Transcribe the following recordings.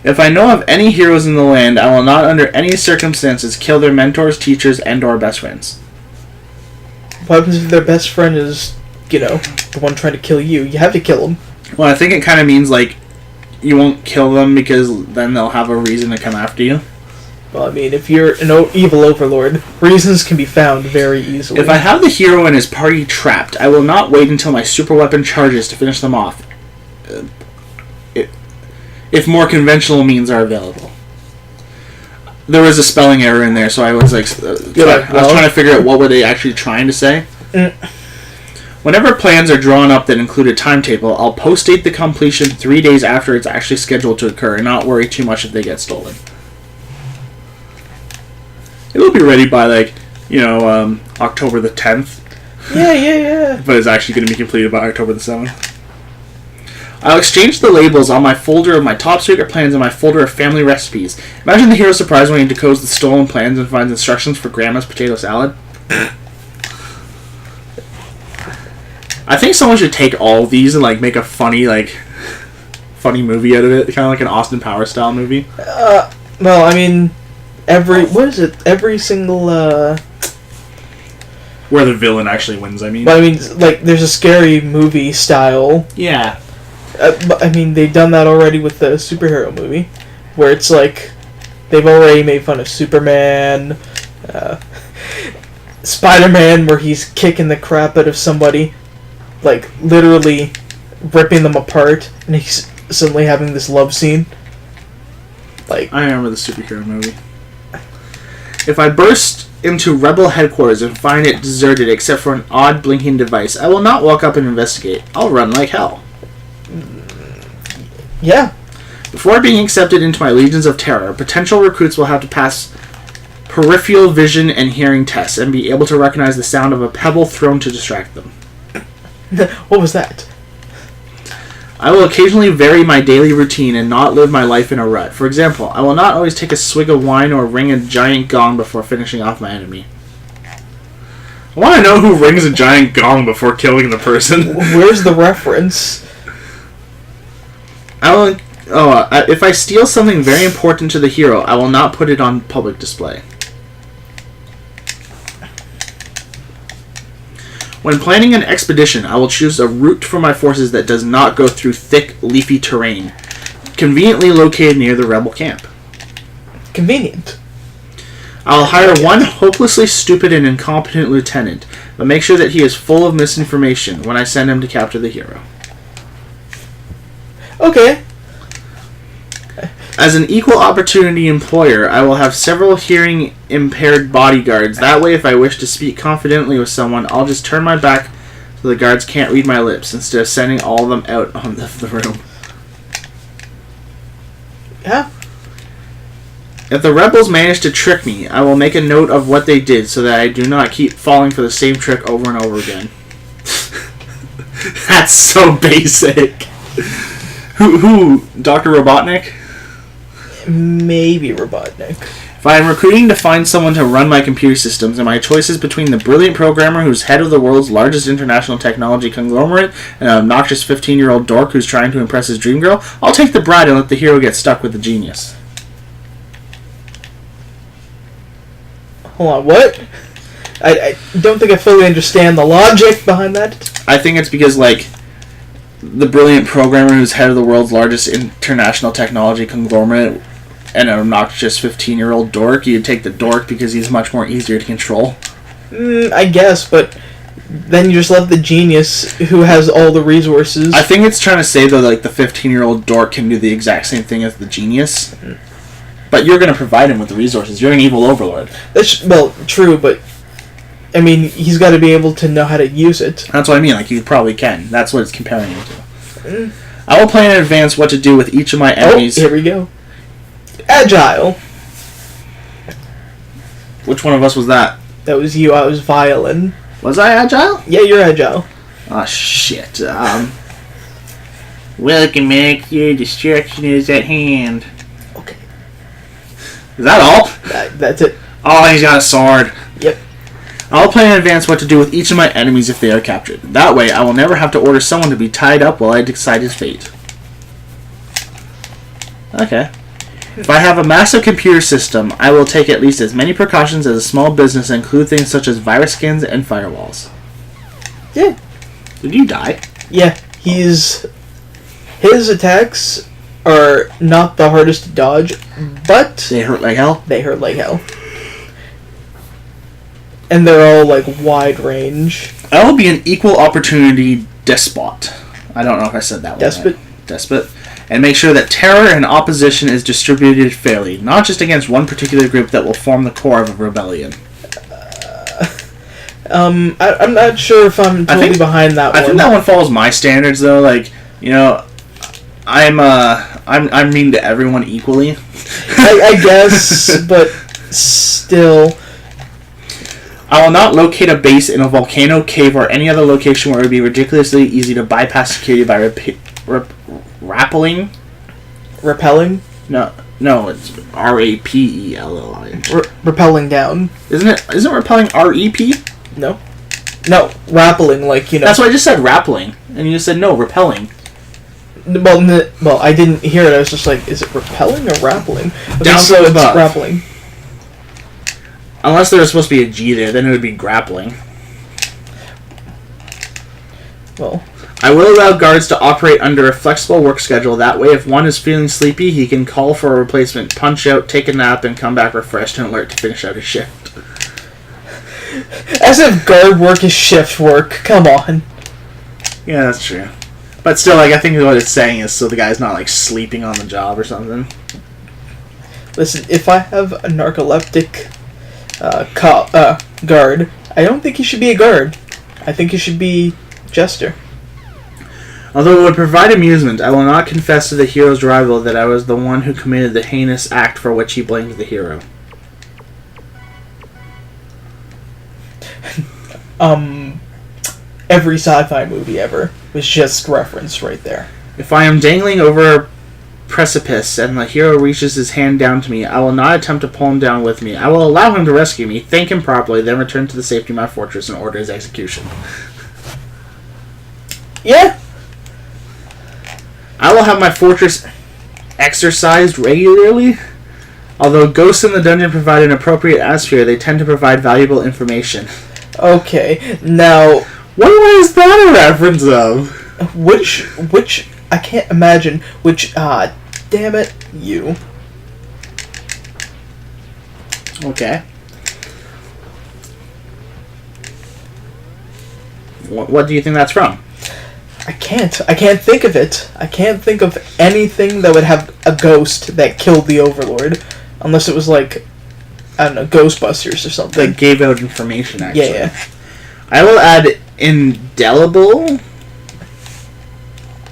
If I know of any heroes in the land, I will not under any circumstances kill their mentors, teachers, and or best friends. What happens if their best friend is, the one trying to kill you? You have to kill him. Well, I think it kind of means, like, you won't kill them because then they'll have a reason to come after you. Well, I mean, if you're an evil overlord, reasons can be found very easily. If I have the hero and his party trapped, I will not wait until my super weapon charges to finish them off. If more conventional means are available. There was a spelling error in there, so I was like, I was trying to figure out what were they actually trying to say. Whenever plans are drawn up that include a timetable, I'll post-date the completion 3 days after it's actually scheduled to occur and not worry too much if they get stolen. It'll be ready by, October the 10th. Yeah. But it's actually going to be completed by October the 7th. I'll exchange the labels on my folder of my top secret plans and my folder of family recipes. Imagine the hero surprised when he decodes the stolen plans and finds instructions for Grandma's potato salad. I think someone should take all of these and make a funny movie out of it, kind of like an Austin Powers style movie. Well, I mean, every single where the villain actually wins. I mean, well, I mean, there's a scary movie style. Yeah. But, I mean, they've done that already with the superhero movie, where it's they've already made fun of Superman, Spider-Man, where he's kicking the crap out of somebody. Literally ripping them apart, and he's suddenly having this love scene. I remember the superhero movie. If I burst into Rebel headquarters and find it deserted except for an odd blinking device, I will not walk up and investigate. I'll run like hell. Yeah. Before being accepted into my legions of terror, potential recruits will have to pass peripheral vision and hearing tests and be able to recognize the sound of a pebble thrown to distract them. What was that? I will occasionally vary my daily routine and not live my life in a rut. For example, I will not always take a swig of wine or ring a giant gong before finishing off my enemy. I want to know who rings a giant gong before killing the person. Where's the reference? If I steal something very important to the hero, I will not put it on public display. When planning an expedition, I will choose a route for my forces that does not go through thick, leafy terrain, conveniently located near the rebel camp. Convenient. I will hire one hopelessly stupid and incompetent lieutenant, but make sure that he is full of misinformation when I send him to capture the hero. Okay. As an equal opportunity employer, I will have several hearing impaired bodyguards. That way, if I wish to speak confidently with someone, I'll just turn my back so the guards can't read my lips instead of sending all of them out on the room. Yeah. If the rebels manage to trick me, I will make a note of what they did so that I do not keep falling for the same trick over and over again. That's so basic. Who? Dr. Robotnik? Maybe Robotnik. If I am recruiting to find someone to run my computer systems, and my choice is between the brilliant programmer who's head of the world's largest international technology conglomerate and an obnoxious 15-year-old dork who's trying to impress his dream girl, I'll take the bride and let the hero get stuck with the genius. Hold on, what? I don't think I fully understand the logic behind that. I think it's because, the brilliant programmer who's head of the world's largest international technology conglomerate and an obnoxious 15-year-old dork, you'd take the dork because he's much more easier to control. I guess, but then you just let the genius who has all the resources. I think it's trying to say, though, the 15-year-old dork can do the exact same thing as the genius. But you're going to provide him with the resources. You're an evil overlord. Well, true, but I mean, he's got to be able to know how to use it. That's what I mean. You probably can. That's what it's comparing you to. I will plan in advance what to do with each of my enemies. Oh, here we go. Agile. Which one of us was that? That was you. I was Violin. Was I agile? Yeah, you're agile. Oh, shit. Welcome back. Your destruction is at hand. Okay. Is that all? That's it. Oh, he's got a sword. Yep. I'll plan in advance what to do with each of my enemies if they are captured. That way, I will never have to order someone to be tied up while I decide his fate. Okay. If I have a massive computer system, I will take at least as many precautions as a small business and include things such as virus scans and firewalls. Yeah. Did you die? Yeah, his attacks are not the hardest to dodge, but They hurt like hell? they hurt like hell. And they're all, like, wide range. I will be an equal opportunity despot. I don't know if I said that one. Despot? Right. Despot. And make sure that terror and opposition is distributed fairly, not just against one particular group that will form the core of a rebellion. I'm not sure if I'm totally behind that one. I think that one follows my standards, though. Like, you know, I'm mean to everyone equally. I guess, but still. I will not locate a base in a volcano, cave, or any other location where it would be ridiculously easy to bypass security by rappelling. Repelling? No, it's R-A-P-E-L-L-I. Repelling down. Isn't repelling R-E-P? No, rappelling, like, you know. That's what I just said, rappelling. And you just said, no, repelling. Well, I didn't hear it. I was just like, is it repelling or rappelling? Okay, Down so from it's above. grappling. Unless there was supposed to be a G there, then it would be grappling. Well, I will allow guards to operate under a flexible work schedule. That way, if one is feeling sleepy, he can call for a replacement, punch out, take a nap, and come back refreshed and alert to finish out his shift. as if guard work is shift work. Come on. Yeah, that's true. But still, like, I think what it's saying is so the guy's not, like, sleeping on the job or something. Listen, if I have a narcoleptic guard, I don't think he should be a guard. I think he should be jester. Although it would provide amusement, I will not confess to the hero's rival that I was the one who committed the heinous act for which he blamed the hero. Every sci-fi movie ever was just referenced right there. If I am dangling over a precipice and the hero reaches his hand down to me, I will not attempt to pull him down with me. I will allow him to rescue me, thank him properly, then return to the safety of my fortress and order his execution. Yeah. I will have my fortress exercised regularly. Although ghosts in the dungeon provide an appropriate atmosphere, they tend to provide valuable information. Okay, now What was that a reference of? which I can't imagine which damn it, you. Okay. What do you think that's from? I can't think of it. I can't think of anything that would have a ghost that killed the Overlord. Unless it was like, I don't know, Ghostbusters or something. That gave out information, actually. Yeah. I will add indelible.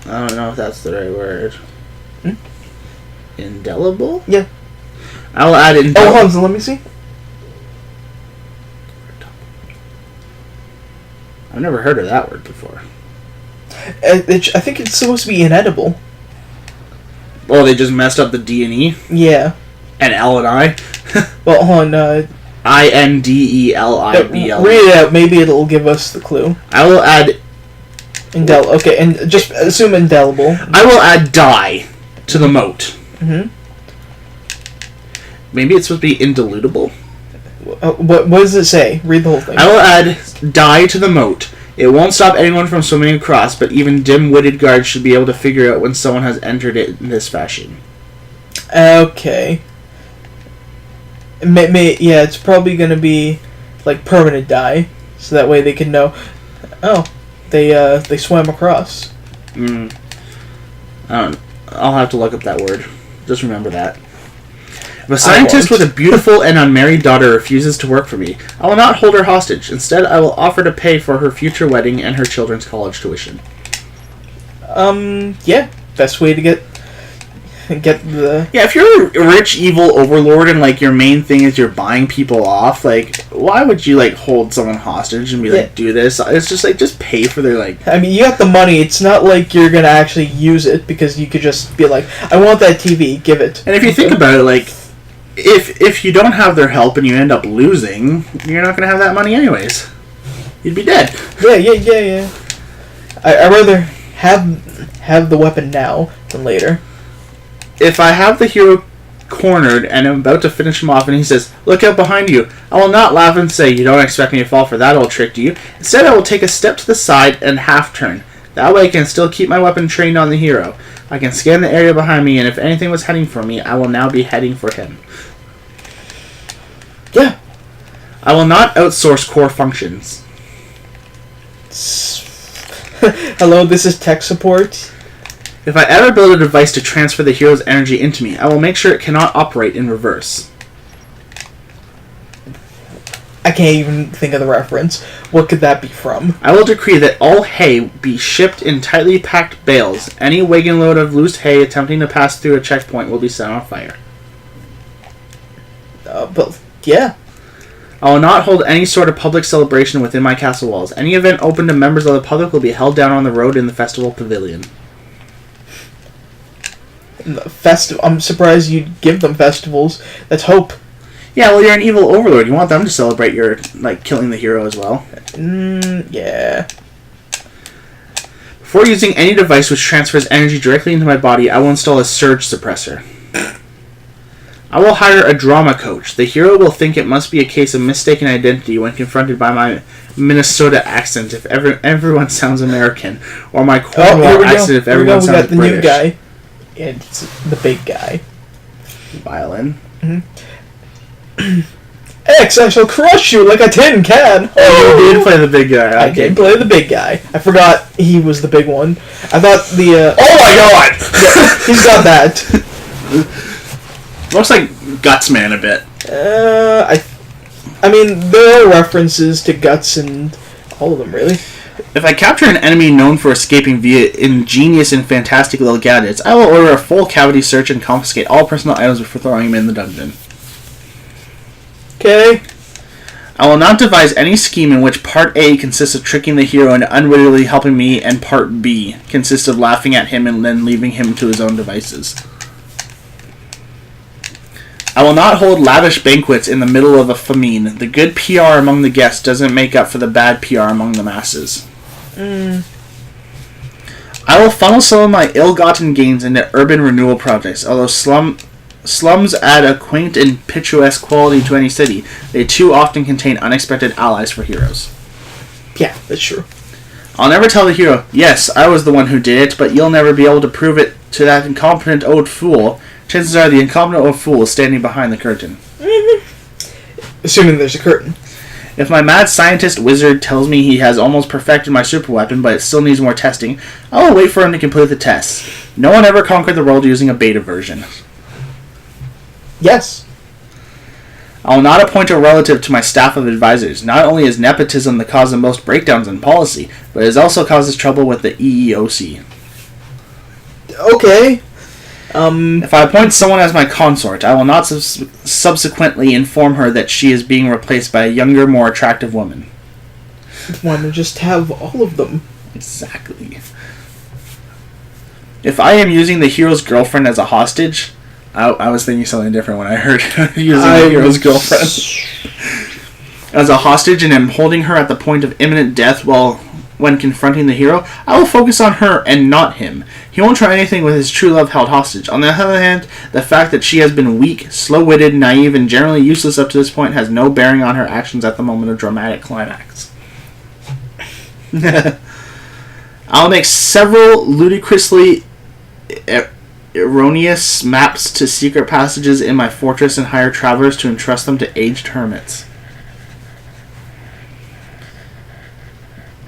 I don't know if that's the right word. Indelible? Yeah. I will add indelible. Oh, hold on, let me see. I've never heard of that word before. I think it's supposed to be inedible. Oh, they just messed up the D and E? Yeah. And L and I? Well, hold on, INDELIBL. read it out, maybe it'll give us the clue. I will add... Okay, and just assume indelible. I will add die to the moat. Mm-hmm. Maybe it's supposed to be indilutable? What does it say? Read the whole thing. I will add die to the moat. It won't stop anyone from swimming across, but even dim-witted guards should be able to figure out when someone has entered it in this fashion. Okay. Yeah, it's probably going to be like permanent die, so that way they can know. Oh, they swam across. I'll have to look up that word. Just remember that. If a scientist with a beautiful and unmarried daughter refuses to work for me, I will not hold her hostage. Instead, I will offer to pay for her future wedding and her children's college tuition. Yeah, best way to get the... Yeah, if you're a rich, evil overlord and, like, your main thing is you're buying people off, like, why would you, like, hold someone hostage and be like, do this? It's just, like, just pay for their, like... I mean, you got the money. It's not like you're gonna actually use it, because you could just be like, I want that TV, give it. And if you think about it, like, if you don't have their help and you end up losing, you're not gonna have that money anyways. You'd be dead. Yeah. I'd rather have the weapon now than later. If I have the hero cornered and am about to finish him off, and he says, "Look out behind you." I will not laugh and say, "You don't expect me to fall for that old trick, do you?" Instead, I will take a step to the side and half turn. That way I can still keep my weapon trained on the hero. I can scan the area behind me, and if anything was heading for me, I will now be heading for him. Yeah. I will not outsource core functions. Hello, this is tech support. If I ever build a device to transfer the hero's energy into me, I will make sure it cannot operate in reverse. I can't even think of the reference. What could that be from? I will decree that all hay be shipped in tightly packed bales. Any wagon load of loose hay attempting to pass through a checkpoint will be set on fire. But, yeah. I will not hold any sort of public celebration within my castle walls. Any event open to members of the public will be held down on the road in the festival pavilion. I'm surprised you'd give them festivals. That's hope. Yeah, well, you're an evil overlord. You want them to celebrate your, killing the hero as well. Yeah. Before using any device which transfers energy directly into my body, I will install a surge suppressor. I will hire a drama coach. The hero will think it must be a case of mistaken identity when confronted by my Minnesota accent if everyone sounds American, or my Cornwall accent if everyone sounds British. We got the new guy. It's the big guy. Violin. Mm-hmm. X, I shall crush you like a tin can. Oh, you did play the big guy. I did play the big guy. I forgot he was the big one. I thought the... Oh my god! Yeah, he's got that. Looks like Gutsman a bit. I mean, there are references to Guts in all of them, really. If I capture an enemy known for escaping via ingenious and fantastic little gadgets, I will order a full cavity search and confiscate all personal items before throwing them in the dungeon. Okay. I will not devise any scheme in which Part A consists of tricking the hero into unwittingly helping me, and Part B consists of laughing at him and then leaving him to his own devices. I will not hold lavish banquets in the middle of a famine. The good PR among the guests doesn't make up for the bad PR among the masses. I will funnel some of my ill-gotten gains into urban renewal projects. Although slums add a quaint and picturesque quality to any city, they too often contain unexpected allies for heroes. Yeah, that's true. I'll never tell the hero, "Yes, I was the one who did it," but you'll never be able to prove it to that incompetent old fool. Chances are the incompetent old fool is standing behind the curtain. Assuming there's a curtain. If my mad scientist wizard tells me he has almost perfected my super weapon, but it still needs more testing, I will wait for him to complete the tests. No one ever conquered the world using a beta version. Yes. I will not appoint a relative to my staff of advisors. Not only is nepotism the cause of most breakdowns in policy, but it also causes trouble with the EEOC. Okay. If I appoint someone as my consort, I will not subsequently inform her that she is being replaced by a younger, more attractive woman. Why not just have all of them? Exactly. If I am using the hero's girlfriend as a hostage... I was thinking something different when I heard using the hero's girlfriend as a hostage and am holding her at the point of imminent death when confronting the hero, I will focus on her and not him. He won't try anything with his true love held hostage. On the other hand, the fact that she has been weak, slow-witted, naive, and generally useless up to this point has no bearing on her actions at the moment of dramatic climax. I'll make several ludicrously erroneous maps to secret passages in my fortress and hire travelers to entrust them to aged hermits.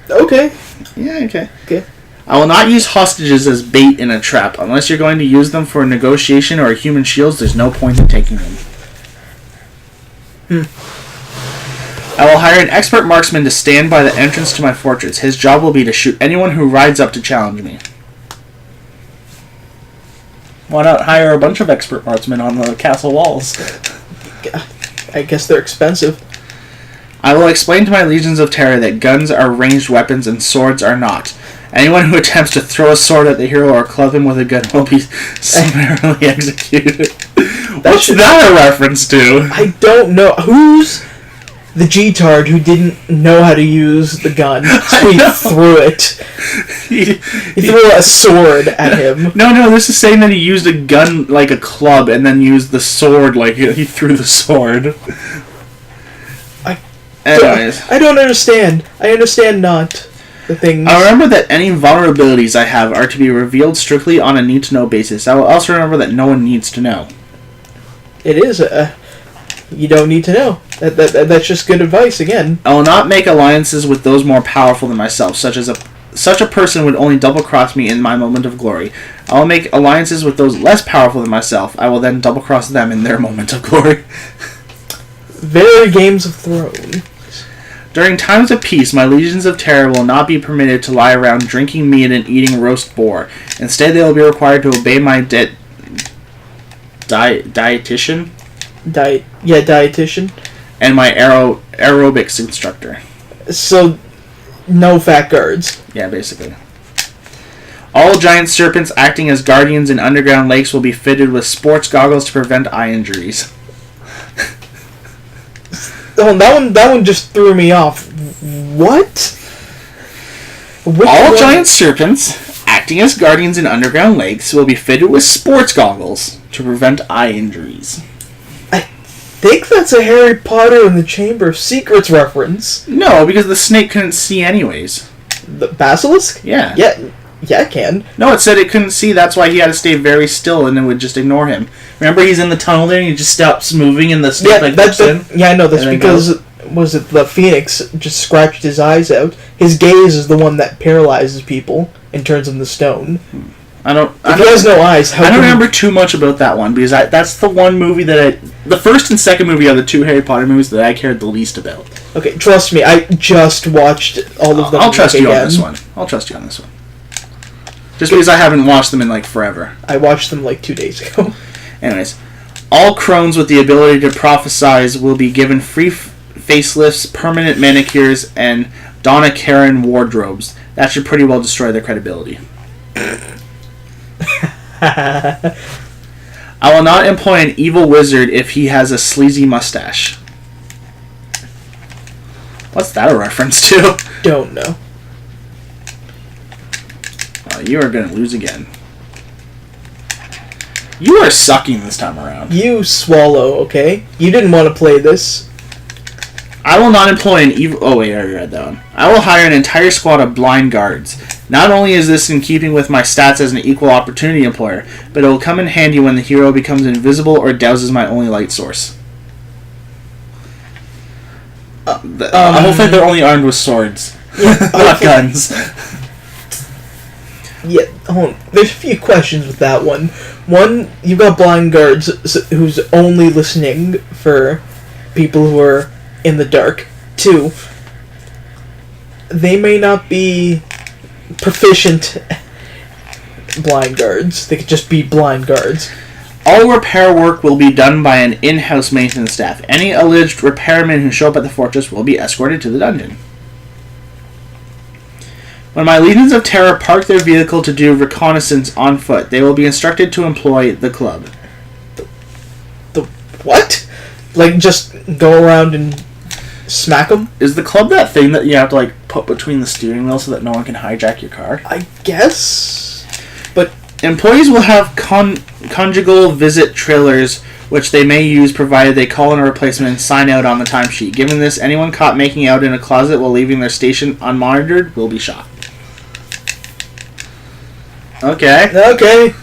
Okay. Yeah, okay. Okay. I will not use hostages as bait in a trap. Unless you're going to use them for a negotiation or human shields, there's no point in taking them. I will hire an expert marksman to stand by the entrance to my fortress. His job will be to shoot anyone who rides up to challenge me. Why not hire a bunch of expert marksmen on the castle walls? I guess they're expensive. I will explain to my legions of terror that guns are ranged weapons and swords are not. Anyone who attempts to throw a sword at the hero or club him with a gun will be summarily executed. What's that a reference to? I don't know. Who's the G-tard who didn't know how to use the gun, so he threw it. He threw a sword at him. No, this is saying that he used a gun like a club and then used the sword like he threw the sword. Anyways. I don't understand. I understand not the things. I remember that any vulnerabilities I have are to be revealed strictly on a need-to-know basis. I will also remember that no one needs to know. It is you don't need to know. That's just good advice again. I will not make alliances with those more powerful than myself, such a person would only double-cross me in my moment of glory. I will make alliances with those less powerful than myself. I will then double-cross them in their moment of glory. Very Games of Thrones. During times of peace, my legions of terror will not be permitted to lie around drinking meat and eating roast boar. Instead, they will be required to obey my dietitian? Dietitian. And my aerobics instructor. So, no fat guards. Yeah, basically. All giant serpents acting as guardians in underground lakes will be fitted with sports goggles to prevent eye injuries. Oh, that one just threw me off. What? All giant serpents acting as guardians in underground lakes will be fitted with sports goggles to prevent eye injuries. I think that's a Harry Potter and the Chamber of Secrets reference. No, because the snake couldn't see anyways. The basilisk? Yeah. Yeah, it can. No, it said it couldn't see. That's why he had to stay very still, and it would just ignore him. Remember, he's in the tunnel there, and he just stops moving, and the snake in. Yeah, I know. That's because was it the phoenix just scratched his eyes out? His gaze is the one that paralyzes people and turns them to stone. He has no eyes. I don't remember too much about that one because that's the one movie the first and second movie are the two Harry Potter movies that I cared the least about. Okay, trust me. I just watched all of them. I'll trust you on this one. Just because I haven't watched them in like forever. I watched them like 2 days ago. Anyways, all crones with the ability to prophesize will be given free facelifts, permanent manicures, and Donna Karen wardrobes. That should pretty well destroy their credibility. I will not employ an evil wizard if he has a sleazy mustache. What's that a reference to? Don't know. You are going to lose again. You are sucking this time around. You swallow, okay? You didn't want to play this. I will not employ an evil... Oh, wait, I already read that one. I will hire an entire squad of blind guards. Not only is this in keeping with my stats as an equal opportunity employer, but it will come in handy when the hero becomes invisible or douses my only light source. Hopefully they're only armed with swords. Yeah, not guns. Yeah, hold on. There's a few questions with that one. One, you've got blind guards who's only listening for people who are in the dark. Two, they may not be proficient blind guards. They could just be blind guards. All repair work will be done by an in-house maintenance staff. Any alleged repairmen who show up at the fortress will be escorted to the dungeon. When my legions of terror park their vehicle to do reconnaissance on foot, they will be instructed to employ the club. The what? Like, just go around and smack them? Is the club that thing that you have to, like, put between the steering wheel so that no one can hijack your car? I guess. But employees will have conjugal visit trailers, which they may use provided they call in a replacement and sign out on the timesheet. Given this, anyone caught making out in a closet while leaving their station unmonitored will be shot. Okay.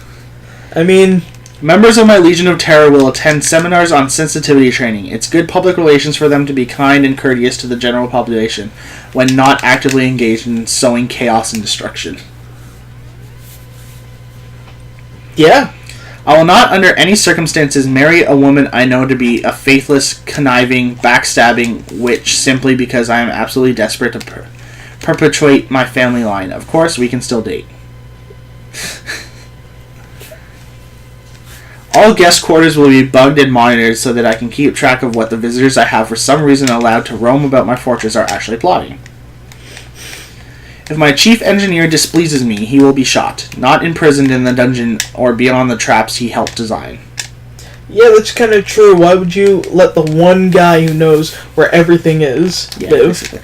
I mean, members of my Legion of Terror will attend seminars on sensitivity training. It's good public relations for them to be kind and courteous to the general population when not actively engaged in sowing chaos and destruction. Yeah. I will not, under any circumstances, marry a woman I know to be a faithless, conniving, backstabbing witch simply because I am absolutely desperate to perpetuate my family line. Of course, we can still date. All guest quarters will be bugged and monitored so that I can keep track of what the visitors I have for some reason allowed to roam about my fortress are actually plotting. If my chief engineer displeases me, he will be shot, not imprisoned in the dungeon or beyond the traps he helped design. Yeah, that's kind of true. Why would you let the one guy who knows where everything is live? Basically.